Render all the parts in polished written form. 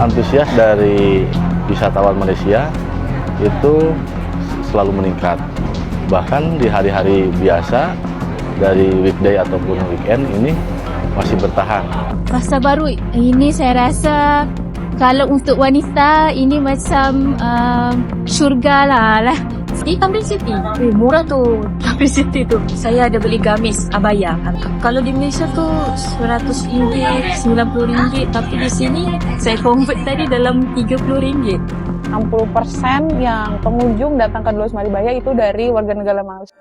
Antusias dari wisatawan Malaysia itu selalu meningkat. Bahkan di hari-hari biasa, dari weekday ataupun weekend ini masih bertahan. Pasar Baru ini saya rasa kalau untuk wanita ini macam syurga lah. Di Tamrin City, murah tu. Tamrin City tu, saya ada beli gamis abaya. Kalau di Malaysia tu RM100, RM90, tapi di sini saya convert tadi dalam RM30. 60% yang pengunjung datang ke Dulux Maribaya itu dari warga negara Malaysia.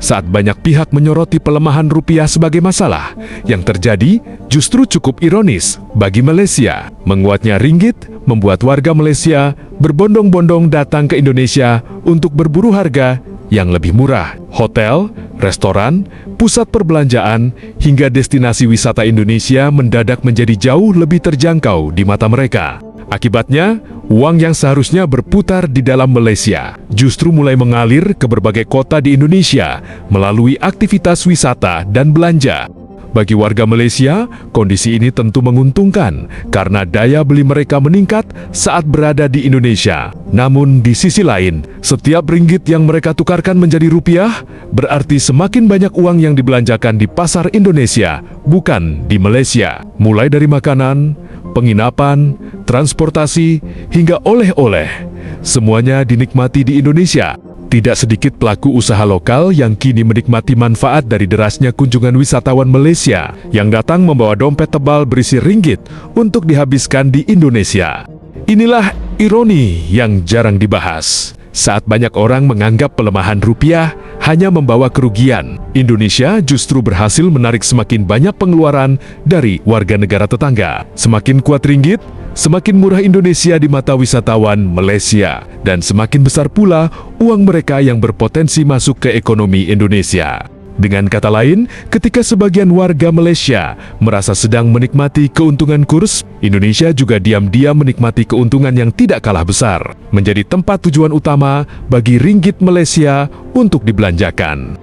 Saat banyak pihak menyoroti pelemahan rupiah sebagai masalah, yang terjadi justru cukup ironis bagi Malaysia. Menguatnya ringgit membuat warga Malaysia berbondong-bondong datang ke Indonesia untuk berburu harga yang lebih murah. Hotel, restoran, pusat perbelanjaan, hingga destinasi wisata Indonesia mendadak menjadi jauh lebih terjangkau di mata mereka. Akibatnya, uang yang seharusnya berputar di dalam Malaysia justru mulai mengalir ke berbagai kota di Indonesia melalui aktivitas wisata dan belanja. Bagi warga Malaysia, kondisi ini tentu menguntungkan karena daya beli mereka meningkat saat berada di Indonesia. Namun di sisi lain, setiap ringgit yang mereka tukarkan menjadi rupiah berarti semakin banyak uang yang dibelanjakan di pasar Indonesia, bukan di Malaysia. Mulai dari makanan, penginapan, transportasi, hingga oleh-oleh. Semuanya dinikmati di Indonesia. Tidak sedikit pelaku usaha lokal yang kini menikmati manfaat dari derasnya kunjungan wisatawan Malaysia yang datang membawa dompet tebal berisi ringgit untuk dihabiskan di Indonesia. Inilah ironi yang jarang dibahas. Saat banyak orang menganggap pelemahan rupiah hanya membawa kerugian, Indonesia justru berhasil menarik semakin banyak pengeluaran dari warga negara tetangga. Semakin kuat ringgit, semakin murah Indonesia di mata wisatawan Malaysia, dan semakin besar pula uang mereka yang berpotensi masuk ke ekonomi Indonesia. Dengan kata lain, ketika sebagian warga Malaysia merasa sedang menikmati keuntungan kurs, Indonesia juga diam-diam menikmati keuntungan yang tidak kalah besar, menjadi tempat tujuan utama bagi ringgit Malaysia untuk dibelanjakan.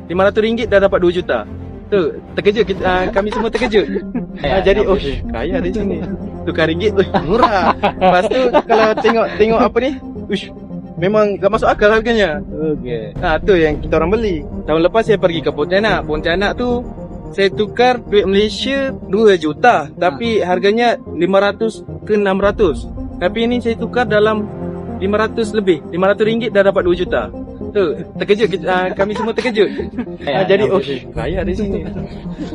RM500 dah dapat 2 juta. Tu, terkejut kami semua terkejut. Jadi kaya di sini. Tukar ringgit, murah. Lepas tu kalau tengok apa ni, memang gak masuk akal harganya. Okey. Tu yang kita orang beli. Tahun lepas saya pergi ke Pontianak. Pontianak tu saya tukar duit Malaysia 2 juta, tapi harganya 500 ke 600. Tapi ini saya tukar dalam 500 lebih. RM500 dah dapat 2 juta. Tu, terkejut kami semua terkejut. Jadi kaya di sini.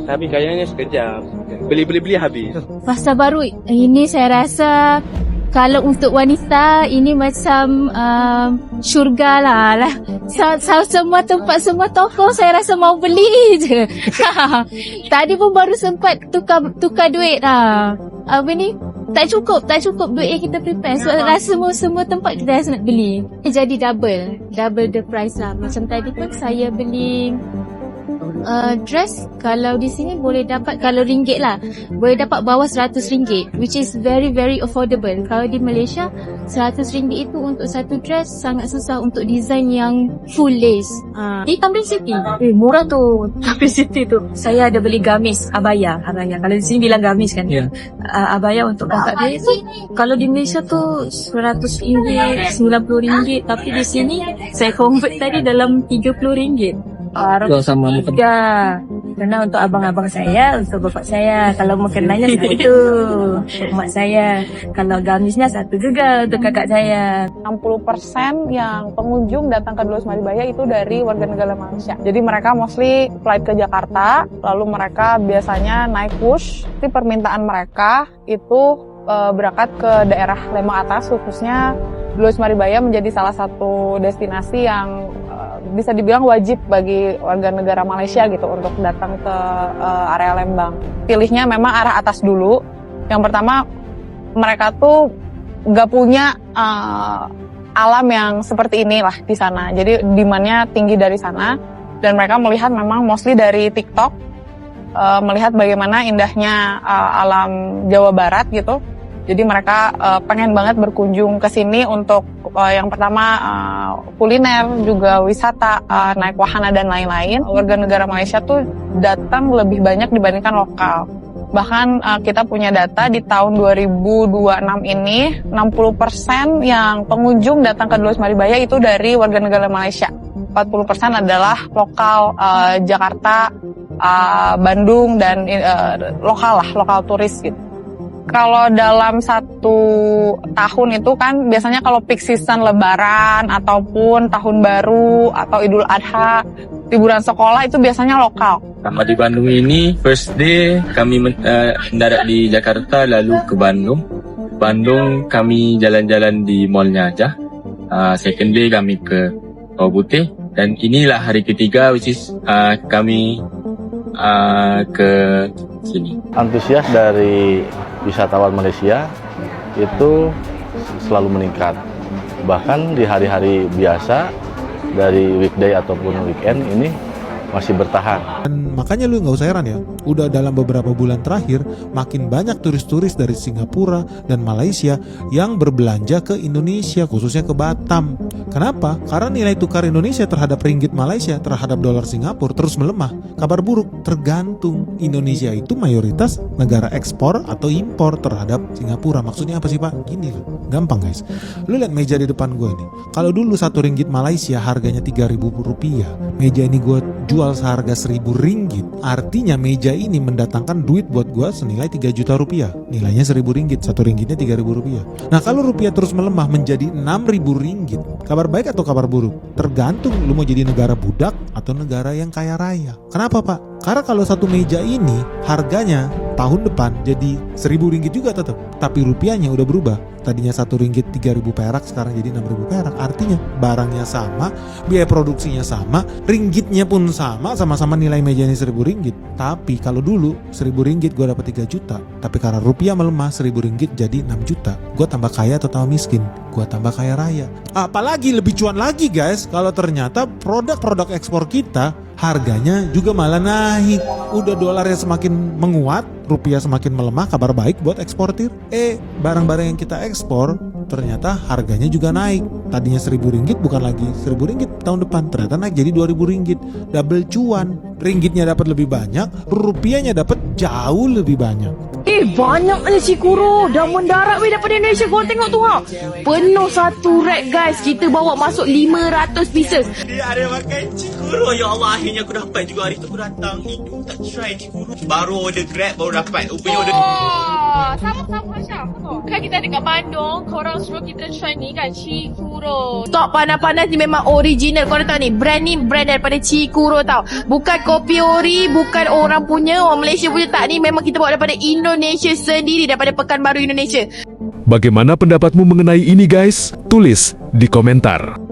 Tapi kayanya sekejap. Beli habis. Pasar Baru ini saya rasa kalau untuk wanita ini macam syurga lah. Semua tempat, semua toko saya rasa mau beli je. Tadi pun baru sempat tukar duit lah. Apa ni? Tak cukup duit yang kita prepare. So rasa semua tempat kita rasa nak beli. Jadi double the price lah. Macam tadi pun saya beli dress, kalau di sini boleh dapat, kalau ringgit lah, boleh dapat bawah RM100, which is very very affordable. Kalau di Malaysia RM100 itu untuk satu dress sangat susah untuk design yang full lace. Di Tamrin City, murah tu. Tamrin City tu, saya ada beli gamis abaya. Kalau di sini bilang gamis kan, abaya untuk kakak dia tu. Kalau di Malaysia tu RM100, RM90, tapi di sini saya convert tadi dalam RM30. Sama Ya, karena untuk abang-abang saya, untuk bapak saya, kalau makanannya satu, untuk mak saya, kalau gamisnya satu juga untuk kakak saya. 60% yang pengunjung datang ke Dulux Maribaya itu dari warga negara Malaysia. Jadi mereka mostly flight ke Jakarta, lalu mereka biasanya naik bus. Tapi permintaan mereka itu berangkat ke daerah Lembang Atas, khususnya Dulux Maribaya menjadi salah satu destinasi yang bisa dibilang wajib bagi warga negara Malaysia gitu untuk datang ke area Lembang. Pilihnya memang arah atas dulu. Yang pertama, mereka tuh nggak punya alam yang seperti inilah di sana. Jadi demand-nya tinggi dari sana, dan mereka melihat memang mostly dari TikTok, melihat bagaimana indahnya alam Jawa Barat gitu. Jadi mereka pengen banget berkunjung ke sini untuk yang pertama kuliner, juga wisata, naik wahana dan lain-lain. Warga negara Malaysia tuh datang lebih banyak dibandingkan lokal. Bahkan kita punya data di tahun 2026 ini 60% yang pengunjung datang ke Dua Luas Maribaya itu dari warga negara Malaysia. 40% adalah lokal Jakarta, Bandung, dan lokal turis gitu. Kalau dalam satu tahun itu kan biasanya kalau peak season Lebaran ataupun Tahun Baru atau Idul Adha, liburan sekolah itu biasanya lokal. Sama di Bandung ini, first day kami mendarat di Jakarta lalu ke Bandung. Bandung kami jalan-jalan di mallnya aja. Second day kami ke Kawah Putih. Dan inilah hari ketiga which is kami ke sini. Antusias dari wisatawan Malaysia itu selalu meningkat. Bahkan di hari-hari biasa dari weekday ataupun weekend ini masih bertahan. Dan makanya lu nggak usah heran ya, udah dalam beberapa bulan terakhir makin banyak turis-turis dari Singapura dan Malaysia yang berbelanja ke Indonesia, khususnya ke Batam. Kenapa? Karena nilai tukar Indonesia terhadap ringgit Malaysia terhadap dolar Singapura terus melemah. Kabar buruk, tergantung. Indonesia itu mayoritas negara ekspor atau impor terhadap Singapura. Maksudnya apa sih Pak? Gini loh, gampang guys. Lu lihat meja di depan gue nih. Kalau dulu satu ringgit Malaysia harganya 3.000 rupiah, meja ini gue jual seharga 1.000 ringgit. Artinya meja ini mendatangkan duit buat gue senilai 3 juta rupiah. Nilainya 1.000 ringgit, satu ringgitnya 3.000 rupiah. Nah kalau rupiah terus melemah menjadi 6.000 ringgit, kabar baik atau kabar buruk? Tergantung lu mau jadi negara budak atau negara yang kaya raya. Kenapa Pak? Karena kalau satu meja ini harganya tahun depan jadi 1.000 ringgit juga tetap, tapi rupiahnya udah berubah. Tadinya 1 ringgit 3.000 perak, sekarang jadi 6.000 perak. Artinya barangnya sama, biaya produksinya sama, ringgitnya pun sama-sama nilai meja ini 1.000 ringgit. Tapi kalau dulu 1.000 ringgit gue dapat 3 juta, tapi karena rupiah melemah 1.000 ringgit jadi 6 juta. Gue tambah kaya atau tambah miskin? Gue tambah kaya raya. Apalagi lebih cuan lagi guys, kalau ternyata produk-produk ekspor kita harganya juga malah naik. Udah dolarnya semakin menguat, rupiah semakin melemah, kabar baik buat eksportir. Barang-barang yang kita ekspor ternyata harganya juga naik. Tadinya 1.000 ringgit bukan lagi 1.000 ringgit tahun depan, ternyata naik jadi 2.000 ringgit. Double cuan. Ringgitnya dapat lebih banyak, rupiahnya dapat jauh lebih banyak. Banyak ada Cikuro. Dah mendarat weh daripada Indonesia. Korang tengok tu ha. Penuh satu rack guys. Kita bawa masuk 500 pieces. Dia ada makan Cikuro. Ya Allah, akhirnya aku dapat juga. Hari tu aku datang. Hidup tak try Cikuro. Baru order Grab baru dapat. Rupanya order. Sama-sama Syah. Kan kita dekat Bandung, korang suruh kita try ni kan, Cikuro. Stok panas-panas ni memang original. Korang tahu ni brand daripada Cikuro tau. Bukan kopi ori, bukan orang punya, orang Malaysia punya, tak. Ni memang kita bawa daripada Indonesia sendiri, daripada Pekanbaru Indonesia. Bagaimana pendapatmu mengenai ini guys? Tulis di komentar.